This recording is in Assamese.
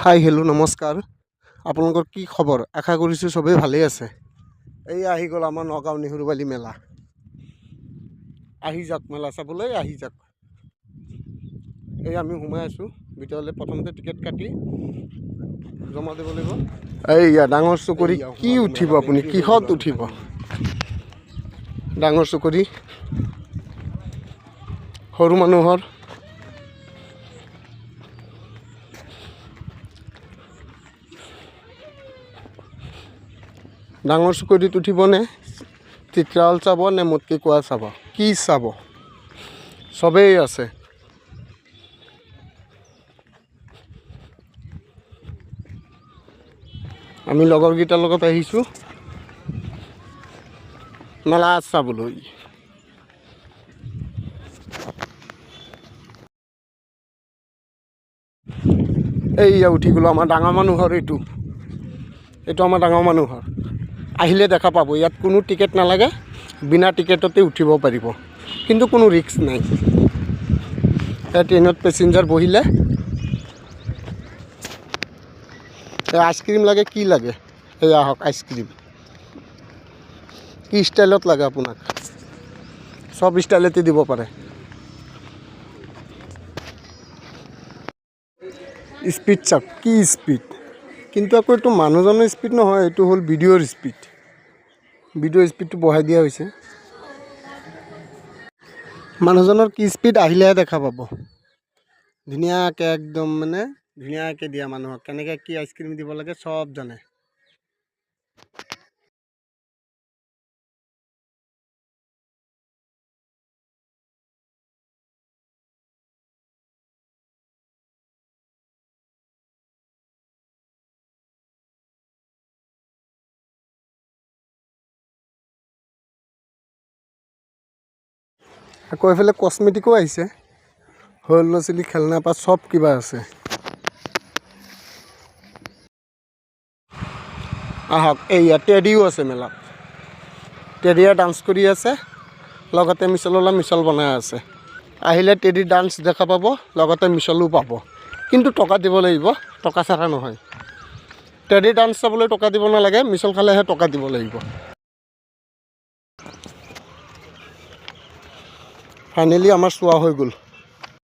হাই হেল্ল' নমস্কাৰ। আপোনালোকৰ কি খবৰ? আশা কৰিছোঁ চবেই ভালেই আছে। এই আহি গ'ল আমাৰ নগাঁও নেহৰুবালি মেলা। আহি যাওক মেলা চাবলৈ, আহি যাওক। এই আমি সোমাই আছোঁ ভিতৰলৈ। প্ৰথমতে টিকেট কাটি জমা দিব লাগিব। এইয়া ডাঙৰ চকৰি কি উঠিব আপুনি? কিহত উঠিব? ডাঙৰ চকৰি সৰু মানুহৰ ডাঙৰ চকৰিত উঠিবনে? চিত্ৰাল চাব নে মোতকে কোৱা চাব? কি চাব? চবেই আছে। আমি লগৰকেইটাৰ লগত আহিছোঁ মেলা চাবলৈ। এইয়া উঠি গ'লো আমাৰ ডাঙৰ মানুহৰ। এইটো আমাৰ ডাঙৰ মানুহৰ। আহিলে দেখা পাব। ইয়াত কোনো টিকেট নালাগে, বিনা টিকেটতে উঠিব পাৰিব, কিন্তু কোনো ৰিস্ক নাই। এই ট্ৰেইনত পেছেঞ্জাৰ বহিলে আইচক্ৰীম লাগে, কি লাগে? এই আহক আইচক্ৰীম। কি ষ্টাইলত লাগে আপোনাক? চব ষ্টাইলতে দিব পাৰে। স্পীড চাওক, কি স্পীড! কিন্তু আকৌ এইটো মানুহজনৰ স্পীড নহয়, এইটো হ'ল ভিডিঅ'ৰ স্পীড। ভিডিঅ'ৰ স্পীডটো বঢ়াই দিয়া হৈছে। মানুহজনৰ কি স্পীড আহিলেহে দেখা পাব। ধুনীয়াকৈ একদম মানে ধুনীয়াকৈ দিয়া মানুহক কেনেকৈ কি আইচক্ৰীম দিব লাগে চব জানে। আকৌ এইফালে কচমেটিকো আহিছে। সৰু ল'ৰা ছোৱালী খেলনা পৰা চব কিবা আছে। আহক, এইয়া টেডিও আছে মেলাত। টেডিয়ে ডান্স কৰি আছে, লগতে মিছল বনাই আছে। আহিলে টেডি ডান্স দেখা পাব, লগতে মিছলো পাব, কিন্তু টকা দিব লাগিব। টকা ছাৰা নহয়। টেডি ডান্স চাবলৈ টকা দিব নালাগে, মিছল খালেহে টকা দিব লাগিব। ফাইনেলি আমাৰ চোৱা হৈ গ'ল।